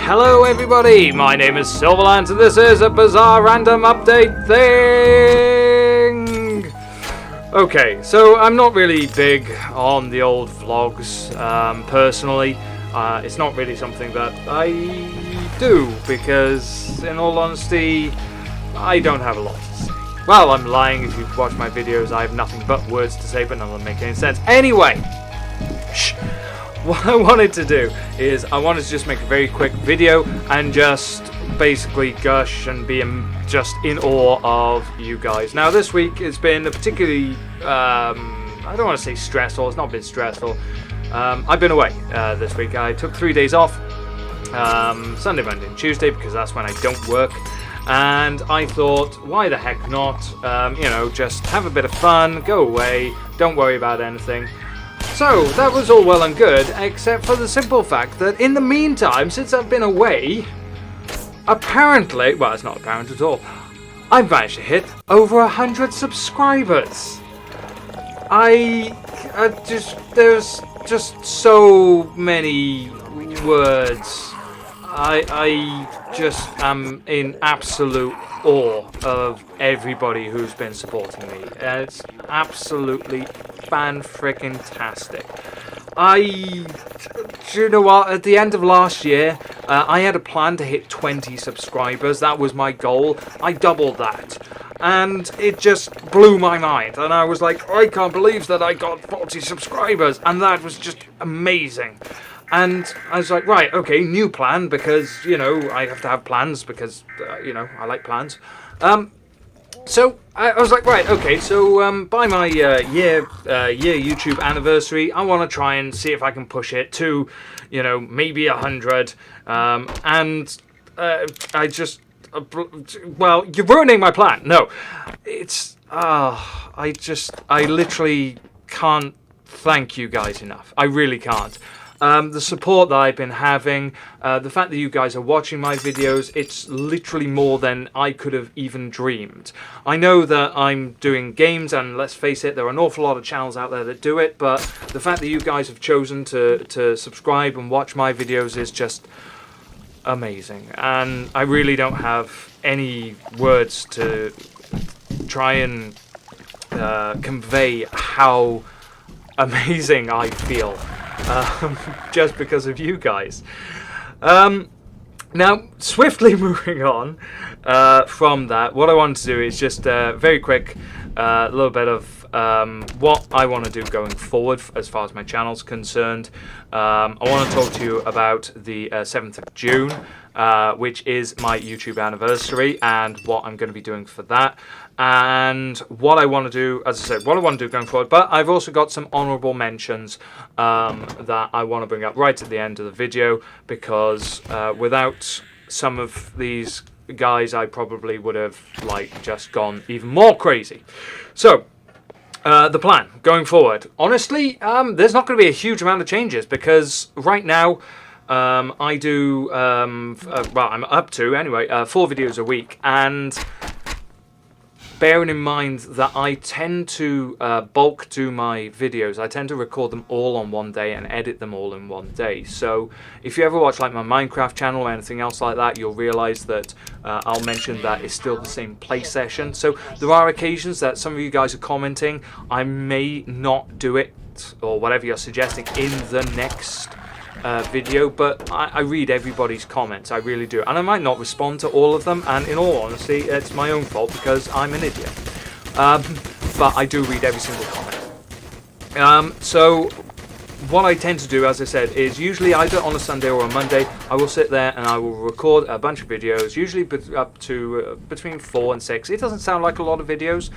Hello everybody, my name is Silverlance and this is a bizarre random update thing! Okay, so I'm not really big on the old vlogs, personally. It's not really something that I do because, in all honesty, I don't have a lot to say. Well, I'm lying. If you've watched my videos, I have nothing but words to say, but none of them make any sense. Anyway! Shh. What I wanted to do is I wanted to just make a very quick video and just basically gush and be just in awe of you guys. Now this week it's been a particularly, I don't want to say stressful, it's not been stressful. I've been away this week. I took 3 days off, Sunday, Monday and Tuesday, because that's when I don't work. And I thought, why the heck not, you know, just have a bit of fun, go away, don't worry about anything. So, that was all well and good, except for the simple fact that in the meantime, since I've been away, apparently, well, it's not apparent at all, I've managed to hit over 100 subscribers. There's just so many words. I just am in absolute awe of everybody who's been supporting me. It's absolutely fan-frickin-tastic. Do you know what? At the end of last year, I had a plan to hit 20 subscribers. That was my goal. I doubled that. And it just blew my mind. And I was like, I can't believe that I got 40 subscribers. And that was just amazing. And I was like, right, okay, new plan, because, you know, I have to have plans because, you know, I like plans. So I was like, right, okay, so by my year YouTube anniversary, I want to try and see if I can push it to, you know, maybe 100. I well, you're ruining my plan. No, it's, I literally can't thank you guys enough. I really can't. The support that I've been having, the fact that you guys are watching my videos, it's literally more than I could have even dreamed. I know that I'm doing games, and let's face it, there are an awful lot of channels out there that do it, but the fact that you guys have chosen to subscribe and watch my videos is just amazing. And I really don't have any words to try and convey how amazing I feel. Just because of you guys. Now, swiftly moving on from that, what I want to do is just very quick, a little bit of what I want to do going forward as far as my channel's concerned. I want to talk to you about the 7th of June, which is my YouTube anniversary, and what I'm going to be doing for that. And what I want to do, as I said, what I want to do going forward, but I've also got some honourable mentions that I want to bring up right at the end of the video, because without some of these guys, I probably would have just gone even more crazy. So, the plan going forward. Honestly, there's not going to be a huge amount of changes, because right now, I do, well, I'm up to, anyway, 4 videos a week, and bearing in mind that I tend to bulk do my videos, I tend to record them all on one day and edit them all in one day. So if you ever watch like my Minecraft channel or anything else like that, you'll realize that I'll mention that it's still the same play session. So there are occasions that some of you guys are commenting, I may not do it, or whatever you're suggesting, in the next video, but I read everybody's comments, I really do, and I might not respond to all of them, and in all honesty, it's my own fault because I'm an idiot. But I do read every single comment. So what I tend to do, as I said, is usually either on a Sunday or a Monday, I will sit there and I will record a bunch of videos, usually up to between 4 and 6. It doesn't sound like a lot of videos,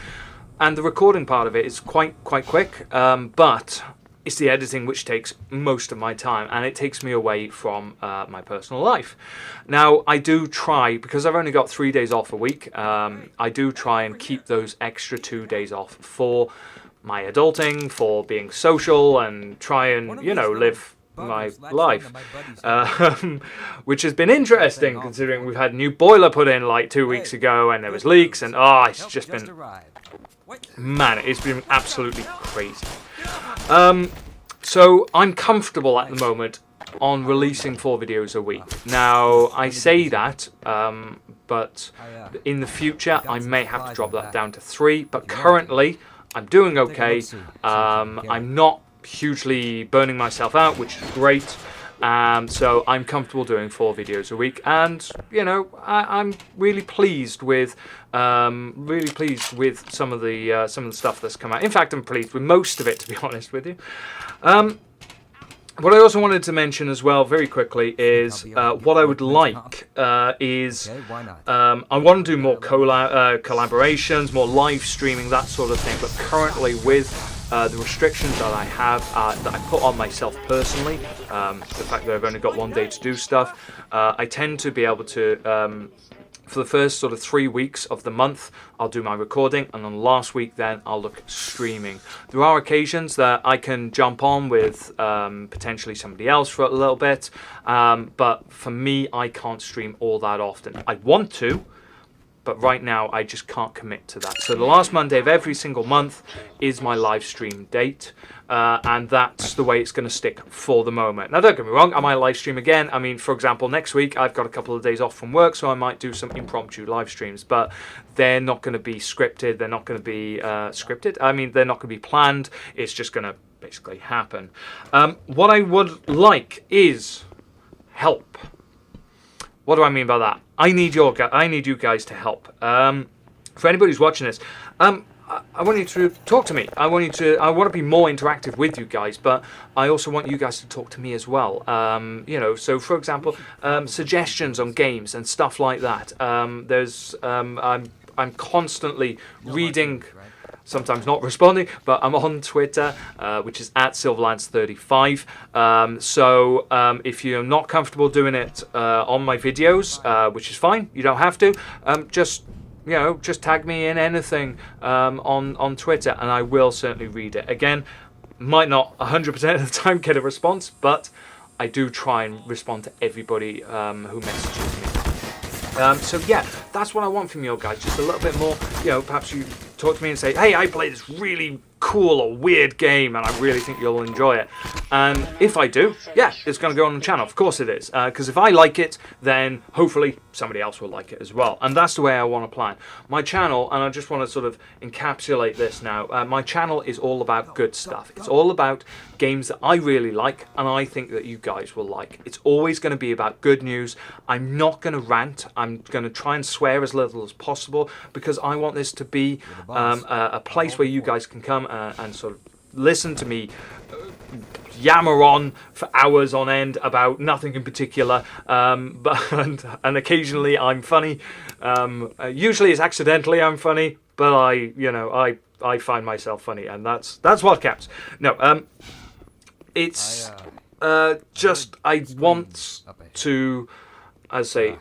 and the recording part of it is quite quick, but it's the editing which takes most of my time, and it takes me away from my personal life. Now, I do try, because I've only got 3 days off a week, I do try and keep those extra 2 days off for my adulting, for being social, and try and, you know, live my life. Which has been interesting, considering we've had a new boiler put in like 2 weeks ago, and there was leaks, and it's just been, man, it's been absolutely crazy. So I'm comfortable at the moment on releasing 4 videos a week. Now, I say that, but in the future, I may have to drop that down to 3. But currently, I'm doing okay. I'm not hugely burning myself out, which is great. So I'm comfortable doing 4 videos a week, and you know, I'm really pleased with some of the stuff that's come out. In fact, I'm pleased with most of it, to be honest with you. What I also wanted to mention as well, very quickly, is what I would like is I want to do more collaborations, more live streaming, that sort of thing. But currently, with the restrictions that I have, that I put on myself personally, the fact that I've only got 1 day to do stuff, I tend to be able to, for the first sort of 3 weeks of the month, I'll do my recording, and on the last week then I'll look at streaming. There are occasions that I can jump on with potentially somebody else for a little bit, but for me, I can't stream all that often. I want to, but right now I just can't commit to that. So the last Monday of every single month is my live stream date, and that's the way it's going to stick for the moment. Now don't get me wrong, I might live stream again. I mean, for example, next week I've got a couple of days off from work, so I might do some impromptu live streams, but they're not going to be scripted, they're not going to be scripted, I mean, they're not going to be planned, it's just going to basically happen. What I would like is help. What do I mean by that? I need you guys to help. For anybody who's watching this, I want you to talk to me. I want to be more interactive with you guys, but I also want you guys to talk to me as well. You know, so for example, suggestions on games and stuff like that. I'm constantly reading. Sometimes not responding, but I'm on Twitter, which is at Silverlance35. So if you're not comfortable doing it on my videos, which is fine, you don't have to, just tag me in anything on Twitter, and I will certainly read it. Again, might not 100% of the time get a response, but I do try and respond to everybody who messages me. So yeah, that's what I want from you guys. Just a little bit more, perhaps you talk to me and say, hey, I played this really cool or weird game and I really think you'll enjoy it. And if I do, yeah, it's going to go on the channel. Of course it is. Because if I like it, then hopefully somebody else will like it as well. And that's the way I want to plan. My channel, and I just want to sort of encapsulate this now, my channel is all about good stuff. It's all about games that I really like and I think that you guys will like. It's always going to be about good news. I'm not going to rant. I'm going to try and swear as little as possible because I want this to be a place where you guys can come and sort of listen to me yammer on for hours on end about nothing in particular, and occasionally I'm funny. Usually it's accidentally I'm funny, but I find myself funny, and that's what counts. No, it's just I want to, as I say,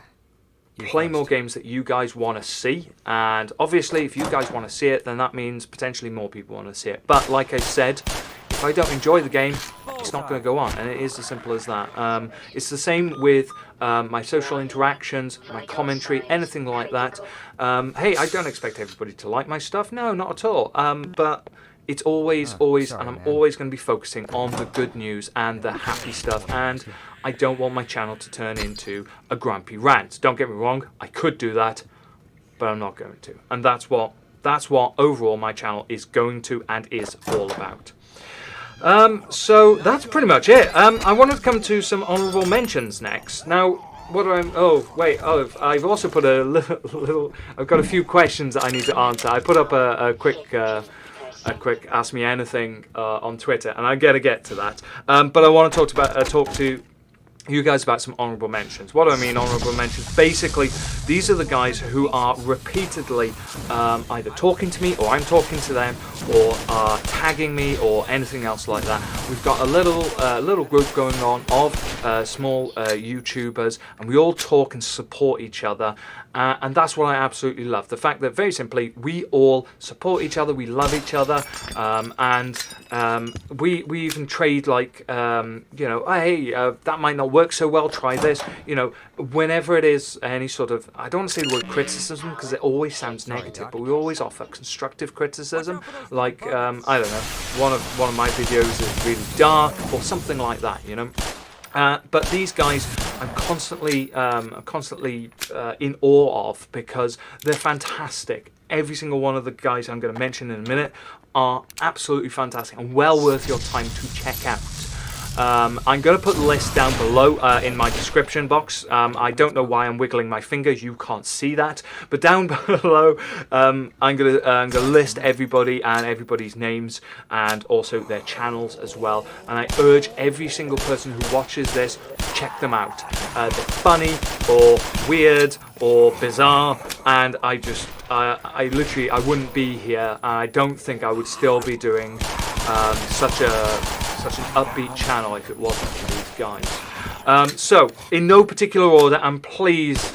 play more games that you guys want to see, and obviously if you guys want to see it, then that means potentially more people want to see it. But like I said, if I don't enjoy the game, it's not going to go on, and it is as simple as that. It's the same with my social interactions, my commentary, anything like that. Hey, I don't expect everybody to like my stuff, no, not at all, but it's always, and I'm always going to be focusing on the good news and the happy stuff, and I don't want my channel to turn into a grumpy rant. Don't get me wrong, I could do that, but I'm not going to. And that's what overall my channel is going to and is all about. So that's pretty much it. I wanted to come to some honourable mentions next. Now, what do I've also put a little I've got a few questions that I need to answer. I put up a quick Ask Me Anything on Twitter, and I'm going to get to that. But I want to talk to you guys about some honourable mentions. What do I mean honourable mentions? Basically, these are the guys who are repeatedly either talking to me, or I'm talking to them, or are tagging me, or anything else like that. We've got a little group going on of small YouTubers, and we all talk and support each other. And that's what I absolutely love. The fact that, very simply, we all support each other, we love each other, and we even trade, like, hey, that might not work so well, try this. Whenever it is any sort of, I don't want to say the word criticism, because it always sounds negative, but we always offer constructive criticism. Like, I don't know, one of my videos is really dark, or something like that, But these guys, I'm constantly in awe of because they're fantastic. Every single one of the guys I'm going to mention in a minute are absolutely fantastic and well worth your time to check out. I'm going to put the list down below in my description box. I don't know why I'm wiggling my finger. You can't see that. But down below, I'm going to list everybody and everybody's names and also their channels as well. And I urge every single person who watches this, check them out. They're funny or weird or bizarre. And I literally, I wouldn't be here. And I don't think I would still be doing such an upbeat channel if it wasn't for these guys. So, in no particular order, and please,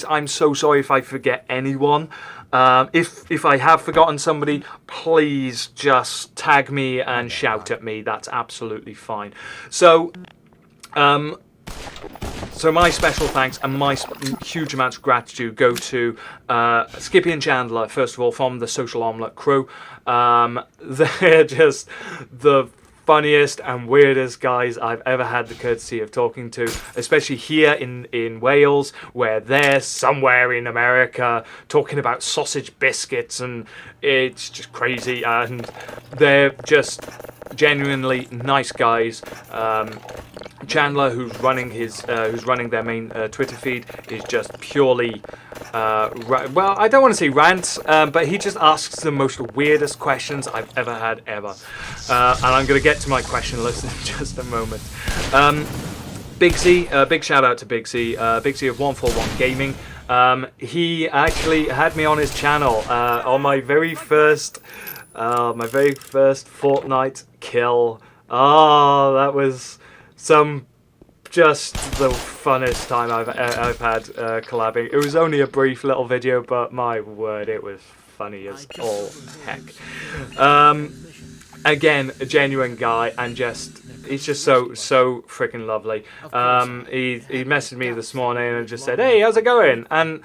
I'm so sorry if I forget anyone. If I have forgotten somebody, please just tag me and shout at me. That's absolutely fine. So my special thanks and my huge amounts of gratitude go to Skippy and Chandler, first of all, from the Social Omelette crew. They're just the funniest and weirdest guys I've ever had the courtesy of talking to, especially here in Wales, where they're somewhere in America talking about sausage biscuits, and it's just crazy, and they're just genuinely nice guys. Chandler, who's running their main Twitter feed, is just purely well, I don't want to say rants, but he just asks the most weirdest questions I've ever had ever. And I'm going to get to my question list in just a moment. Big Z, big shout out to Big Z of 141 Gaming. He actually had me on his channel on my very first Fortnite kill. Oh, that was just the funnest time I've had collabing. It was only a brief little video, but my word, it was funny as all heck. Again, a genuine guy, and he's just so freaking lovely. He messaged me this morning and just said, "Hey, how's it going?" And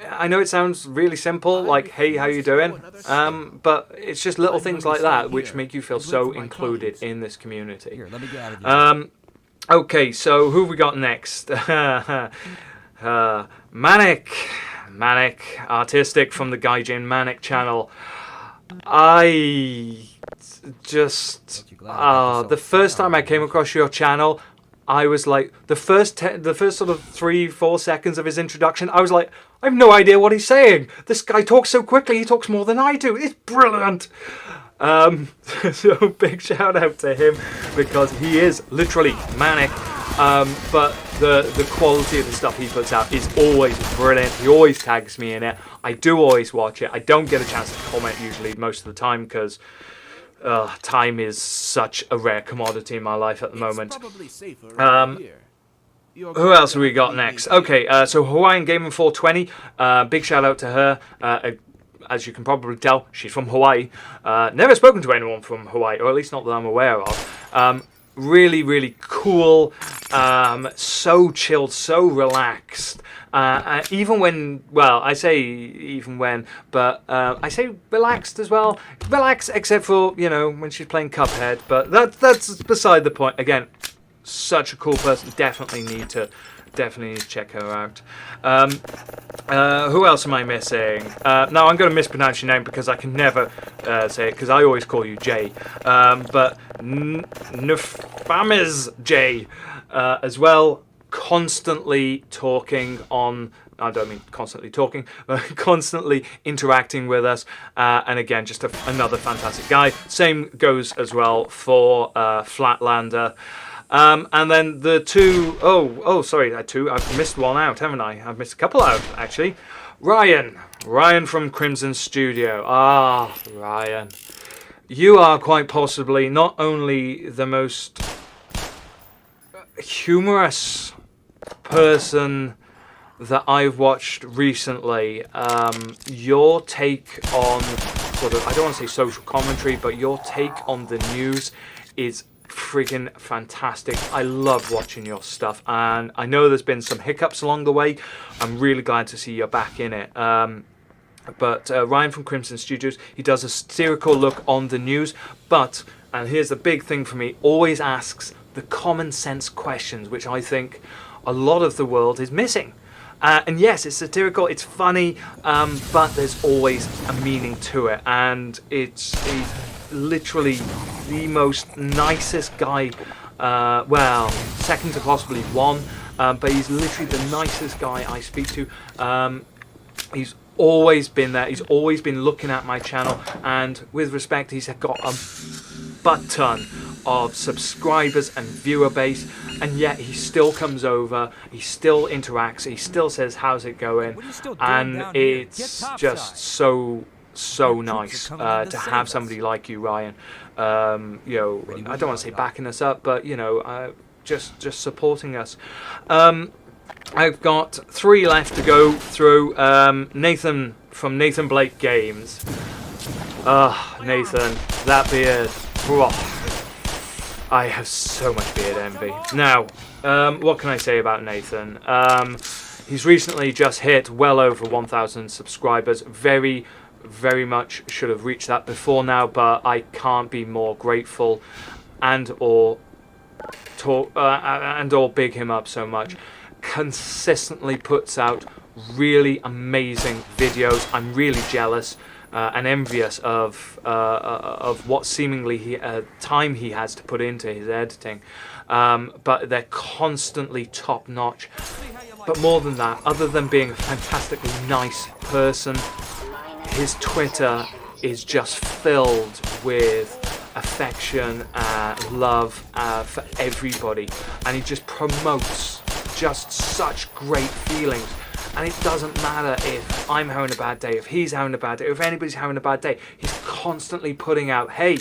I know it sounds really simple, like, "Hey, how you doing?" But it's just little things like that which make you feel so included in this community. Here, let me get out of here. Okay, so who have we got next? Manic, Artistic from the Gaijin Manic channel. I just the first time I came across your channel, I was like, the first sort of 3-4 seconds of his introduction, I was like, I have no idea what he's saying. This guy talks so quickly, he talks more than I do. It's brilliant. So big shout out to him because he is literally manic. But the quality of the stuff he puts out is always brilliant. He always tags me in it. I do always watch it. I don't get a chance to comment usually most of the time because time is such a rare commodity in my life at the moment. Who else have we got next? Okay, so Hawaiian Gaming 420. Big shout out to her. As you can probably tell, she's from Hawaii. Never spoken to anyone from Hawaii, or at least not that I'm aware of. Really, really cool. So chilled, so relaxed. Even when, well, I say even when, but I say relaxed as well. Relaxed, except for, when she's playing Cuphead. But that's beside the point. Again, such a cool person. Definitely need to check her out. Who else am I missing? Now I'm going to mispronounce your name because I can never say it because I always call you Jay. But Nefamiz Jay as well, constantly talking on. I don't mean constantly talking, but constantly interacting with us. And again, just another fantastic guy. Same goes as well for Flatlander. And then the two, sorry, I've missed one out, haven't I? I've missed a couple out, actually. Ryan from Crimson Studio. Ryan. You are quite possibly not only the most humorous person that I've watched recently. Your take on sort of, I don't want to say social commentary, but your take on the news is freaking fantastic. I love watching your stuff, and I know there's been some hiccups along the way. I'm really glad to see you're back in it. But Ryan from Crimson Studios, he does a satirical look on the news, but, and here's the big thing for me, always asks the common sense questions, which I think a lot of the world is missing. And yes, it's satirical, it's funny, but there's always a meaning to it. And he's literally the most nicest guy, well, second to possibly one, but he's literally the nicest guy I speak to. He's always been there, he's always been looking at my channel, and with respect, he's got a butt ton of subscribers and viewer base, and yet he still comes over, he still interacts, he still says how's it going, and it's just so nice to have somebody like you, Ryan. You know, I don't want to say backing us up, but you know, just supporting us. I've got 3 left to go through. Nathan from Nathan Blake Games. Nathan, that beard. I have so much beard envy. Now, what can I say about Nathan? He's recently just hit well over 1,000 subscribers. Very much should have reached that before now, but I can't be more grateful and or big him up so much. Consistently puts out really amazing videos. I'm really jealous and envious of what seemingly time he has to put into his editing, but they're constantly top notch. But more than that, other than being a fantastically nice person, his Twitter is just filled with affection and love for everybody, and he just promotes just such great feelings. And it doesn't matter if I'm having a bad day, if he's having a bad day, if anybody's having a bad day, he's constantly putting out, hey,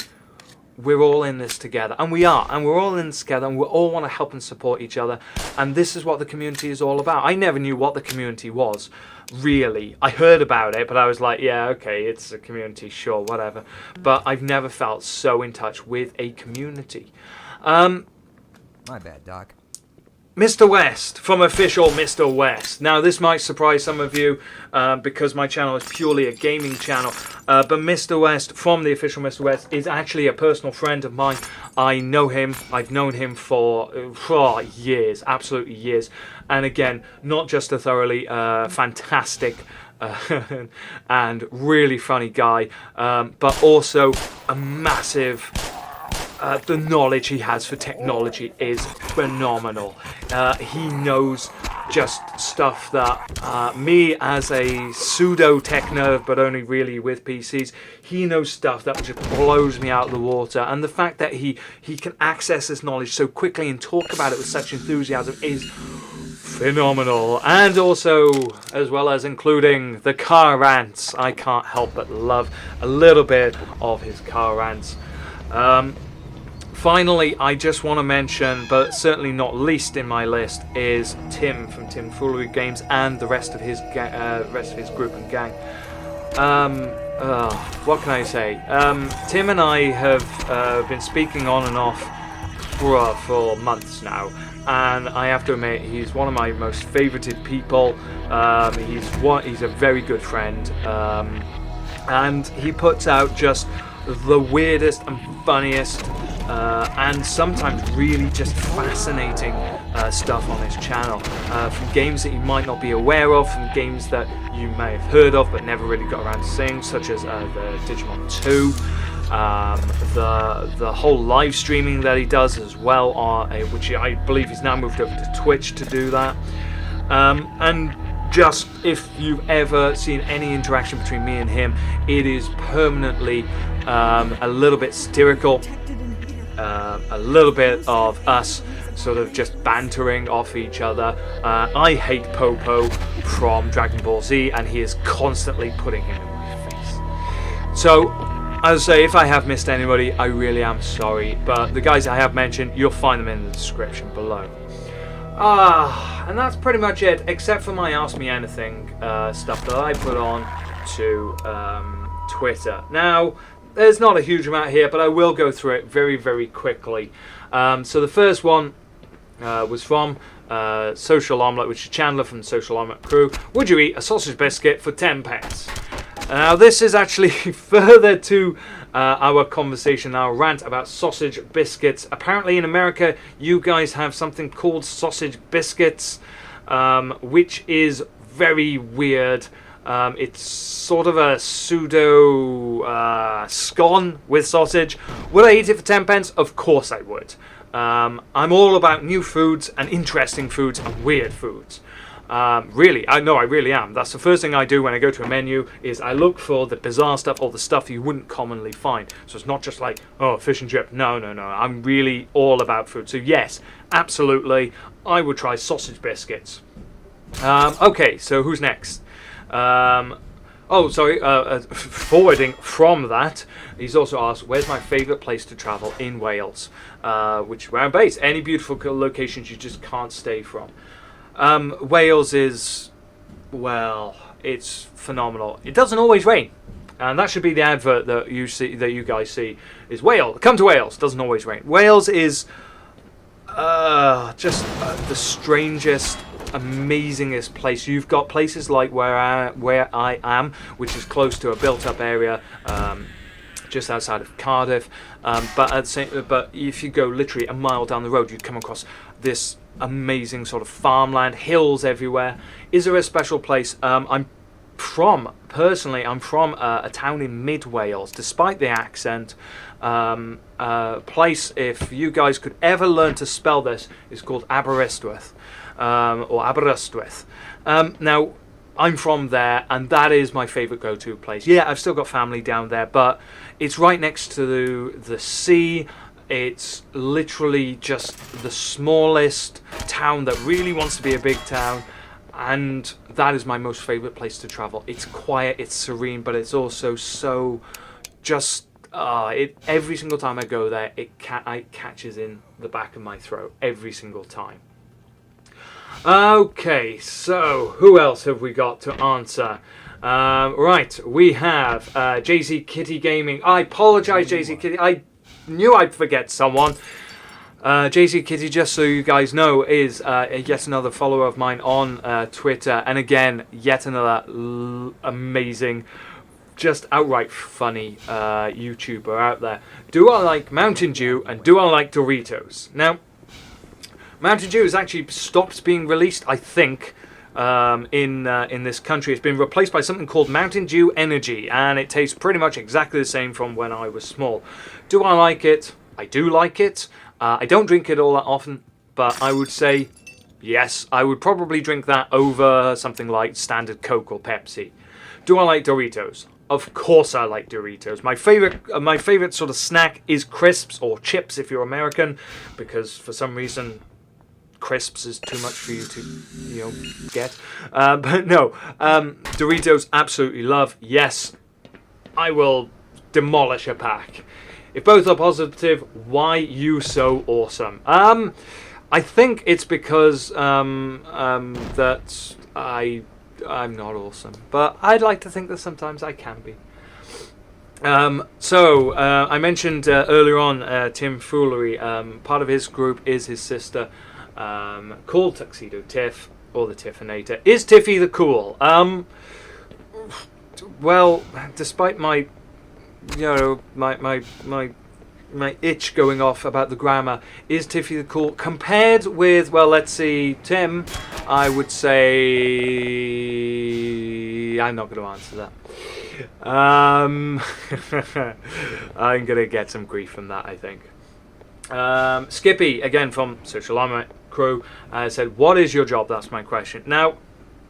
we're all in this together. And we are, and we're all in this together, and we all want to help and support each other. And this is what the community is all about. I never knew what the community was, really. I heard about it, but I was like, yeah, okay, it's a community, sure, whatever. But I've never felt so in touch with a community. My bad, Doc. Mr. West from official Mr. West. Now, this might surprise some of you because my channel is purely a gaming channel. But Mr. West from the official Mr. West is actually a personal friend of mine. I know him. I've known him for years, absolutely years. And again, not just a thoroughly fantastic and really funny guy, but also a massive... the knowledge he has for technology is phenomenal. He knows just stuff that me as a pseudo tech nerd, but only really with PCs, he knows stuff that just blows me out of the water. And the fact that he can access this knowledge so quickly and talk about it with such enthusiasm is phenomenal. And also, as well as including the car rants, I can't help but love a little bit of his car rants. Finally, I just want to mention, but certainly not least in my list, is Tim from Tim Foolery Games and the rest of his group and gang. What can I say? Tim and I have been speaking on and off for months now, and I have to admit he's one of my most favorited people. He's a very good friend, and he puts out just the weirdest and funniest and sometimes really just fascinating stuff on his channel, from games that you might not be aware of, from games that you may have heard of but never really got around to seeing, such as the Digimon 2, the whole live streaming that he does as well, which I believe he's now moved over to Twitch to do that, and just if you've ever seen any interaction between me and him, it is permanently a little bit satirical, a little bit of us sort of just bantering off each other. I hate Popo from Dragon Ball Z, and he is constantly putting him in my face. So, as I say, if I have missed anybody, I really am sorry, but the guys I have mentioned, you'll find them in the description below. And that's pretty much it, except for my Ask Me Anything stuff that I put on to Twitter. Now, there's not a huge amount here, but I will go through it very quickly. So the first one was from Social Omelette, which is Chandler from the Social Omelette crew. Would you eat a sausage biscuit for 10 pence? Now this is actually further to our conversation, our rant about sausage biscuits. Apparently in America you guys have something called sausage biscuits, which is very weird. It's sort of a pseudo scone with sausage. Would I eat it for 10 pence? Of course I would. I'm all about new foods and interesting foods and weird foods. Really, I really am. That's the first thing I do when I go to a menu is I look for the bizarre stuff or the stuff you wouldn't commonly find. So it's not just like, oh, fish and chip. No. I'm really all about food. So yes, absolutely, I would try sausage biscuits. Okay, so who's next? Forwarding from that, he's also asked, where's my favourite place to travel in Wales? Which is where I'm based. Any beautiful locations you just can't stay from. Wales is, well, it's phenomenal. It doesn't always rain, and that should be the advert that you guys see. Is Wales? Come to Wales. Doesn't always rain. Wales is just the strangest, amazingest place. You've got places like where I am, which is close to a built-up area, just outside of Cardiff. But if you go literally a mile down the road, you come across this amazing sort of farmland, hills everywhere. Is there a special place? I'm from a town in mid Wales, despite the accent. Place, if you guys could ever learn to spell this, is called Aberystwyth, or Aberystwyth. Now, I'm from there, and that is my favourite go-to place. Yeah, I've still got family down there, but it's right next to the sea. It's literally just the smallest town that really wants to be a big town, and that is my most favourite place to travel. It's quiet, it's serene, but it's also so just every single time I go there, it catches in the back of my throat every single time. Okay, so who else have we got to answer? Right, we have JZ Kitty Gaming. I apologise, JZ Kitty. I knew I'd forget someone. JZ Kitty, just so you guys know, is yet another follower of mine on Twitter, and again, yet another amazing, just outright funny YouTuber out there. Do I like Mountain Dew and do I like Doritos? Now, Mountain Dew has actually stopped being released, I think, in this country. It's been replaced by something called Mountain Dew Energy, and it tastes pretty much exactly the same from when I was small. Do I like it? I do like it. I don't drink it all that often, but I would say yes, I would probably drink that over something like standard Coke or Pepsi. Do I like Doritos? Of course I like Doritos. My favorite sort of snack is crisps or chips if you're American, because for some reason crisps is too much for you to, get. But no, Doritos absolutely love. Yes, I will demolish a pack. If both are positive, why you so awesome? I think it's because that I'm not awesome, but I'd like to think that sometimes I can be. I mentioned earlier on Tim Foolery. Part of his group is his sister, called Tuxedo Tiff, or the Tiffinator. Is Tiffy the cool? Well, despite my my itch going off about the grammar, is Tiffy the cool? Compared with, well, let's see, Tim, I would say I'm not going to answer that. I'm going to get some grief from that, I think. Skippy, again from Social Armament Crew, said, what is your job? That's my question. Now,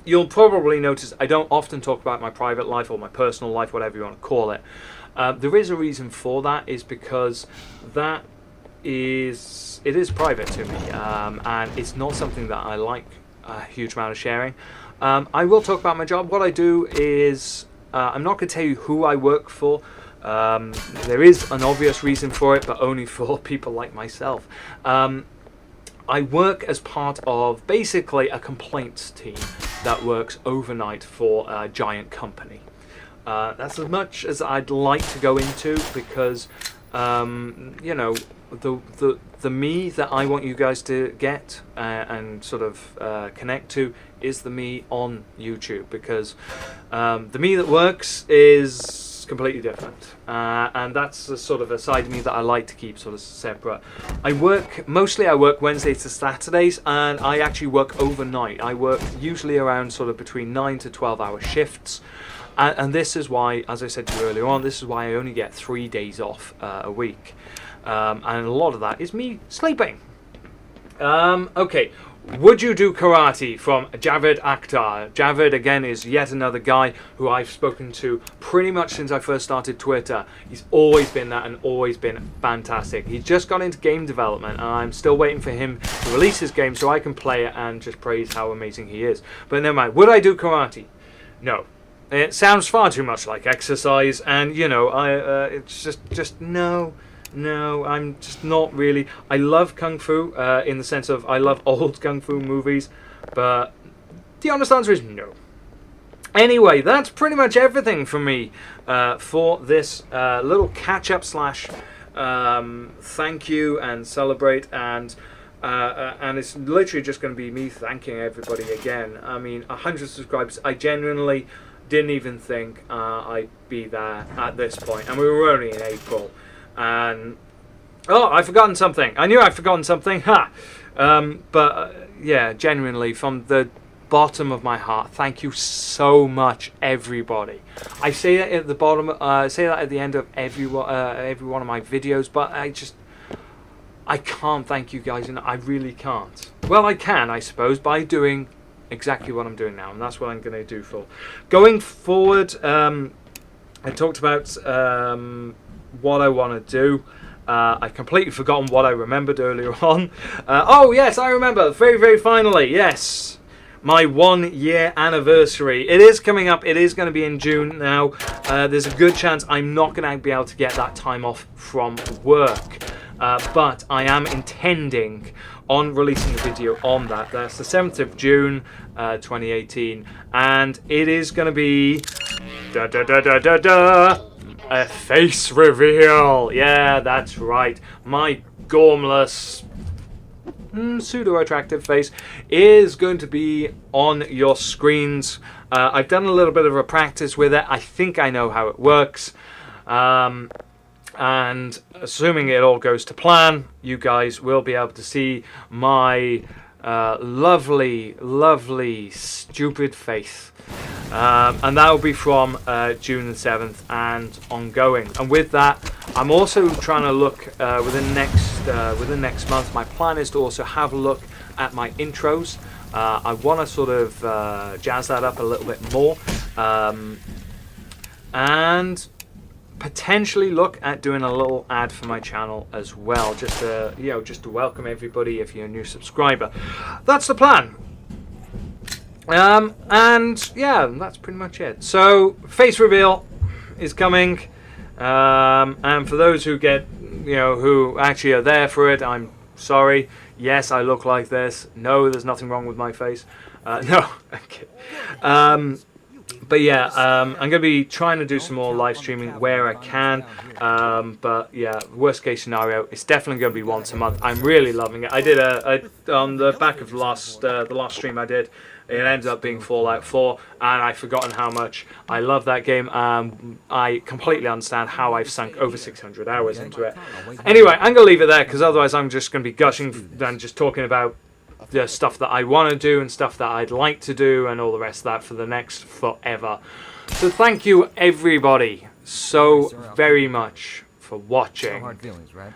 you'll probably notice I don't often talk about my private life or my personal life, whatever you want to call it. There is a reason for that, is because it is private to me, and it's not something that I like a huge amount of sharing. I will talk about my job. What I do is, I'm not going to tell you who I work for. There is an obvious reason for it, but only for people like myself. I work as part of basically a complaints team that works overnight for a giant company. That's as much as I'd like to go into, because you know, the me that I want you guys to get and sort of connect to is the me on YouTube, because the me that works is completely different, and that's a sort of a side of me that I like to keep sort of separate. I work Wednesdays to Saturdays, and I actually work overnight. I work usually around sort of between 9 to 12 hour shifts. And this is why, as I said to you earlier on, this is why I only get 3 days off a week. And a lot of that is me sleeping. Okay, would you do karate? From Javed Akhtar. Javed, again, is yet another guy who I've spoken to pretty much since I first started Twitter. He's always been that and always been fantastic. He's just got into game development, and I'm still waiting for him to release his game so I can play it and just praise how amazing he is. But never mind. Would I do karate? No. It sounds far too much like exercise, and you know, it's just no, I'm just not really. I love kung fu in the sense of I love old kung fu movies, but the honest answer is no. Anyway, that's pretty much everything from me for this little catch-up slash thank you and celebrate, and it's literally just going to be me thanking everybody again. I mean, 100 subscribers. I genuinely didn't even think I'd be there at this point, and we were only in April. And I've forgotten something. I knew I'd forgotten something. Yeah, genuinely, from the bottom of my heart, thank you so much, everybody. I say that at the bottom. I say that at the end of every one of my videos, but I can't thank you guys, and I really can't. Well, I can, I suppose, by doing exactly what I'm doing now, and that's what I'm going to do for going forward. I talked about what I want to do. I've completely forgotten what I remembered earlier on. Oh yes, I remember. Very finally, yes, my 1 year anniversary. It is coming up. It is going to be in June now. There's a good chance I'm not going to be able to get that time off from work. But I am intending on releasing a video on that. That's the 7th of June, 2018. And it is going to be a face reveal. Yeah, that's right. My gormless, pseudo-attractive face is going to be on your screens. I've done a little bit of a practice with it. I think I know how it works. And assuming it all goes to plan, you guys will be able to see my lovely, stupid face. And that will be from June the 7th and ongoing. And with that, I'm also trying to look within next month. My plan is to also have a look at my intros. I want to sort of jazz that up a little bit more. And potentially look at doing a little ad for my channel as well, just to welcome everybody if you're a new subscriber. That's the plan. And yeah, that's pretty much it. So face reveal is coming, and for those who who actually are there for it, I'm sorry. Yes, I look like this. No, there's nothing wrong with my face. No, I'm kidding. But yeah, I'm going to be trying to do some more live streaming where I can. But yeah, worst case scenario, it's definitely going to be once a month. I'm really loving it. I did on the back of the last stream I did. It ended up being Fallout 4, and I've forgotten how much I love that game. I completely understand how I've sunk over 600 hours into it. Anyway, I'm going to leave it there, because otherwise I'm just going to be gushing and just talking about the stuff that I want to do and stuff that I'd like to do and all the rest of that for the next forever. So thank you, everybody, so very much for watching. No hard feelings, right?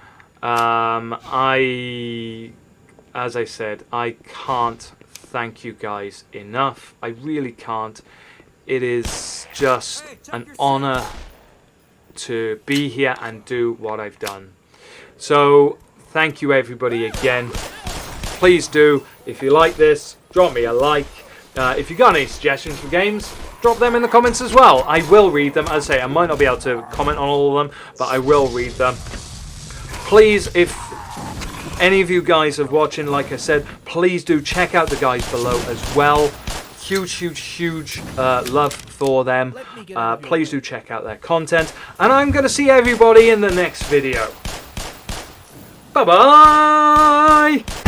As I said, I can't thank you guys enough. I really can't. It is just an honor to be here and do what I've done. So thank you, everybody, again. Please do, if you like this, drop me a like. If you got any suggestions for games, drop them in the comments as well. I will read them. As I say, I might not be able to comment on all of them, but I will read them. Please, if any of you guys are watching, like I said, please do check out the guys below as well. huge love for them. Please do check out their content, and I'm going to see everybody in the next video. Bye bye.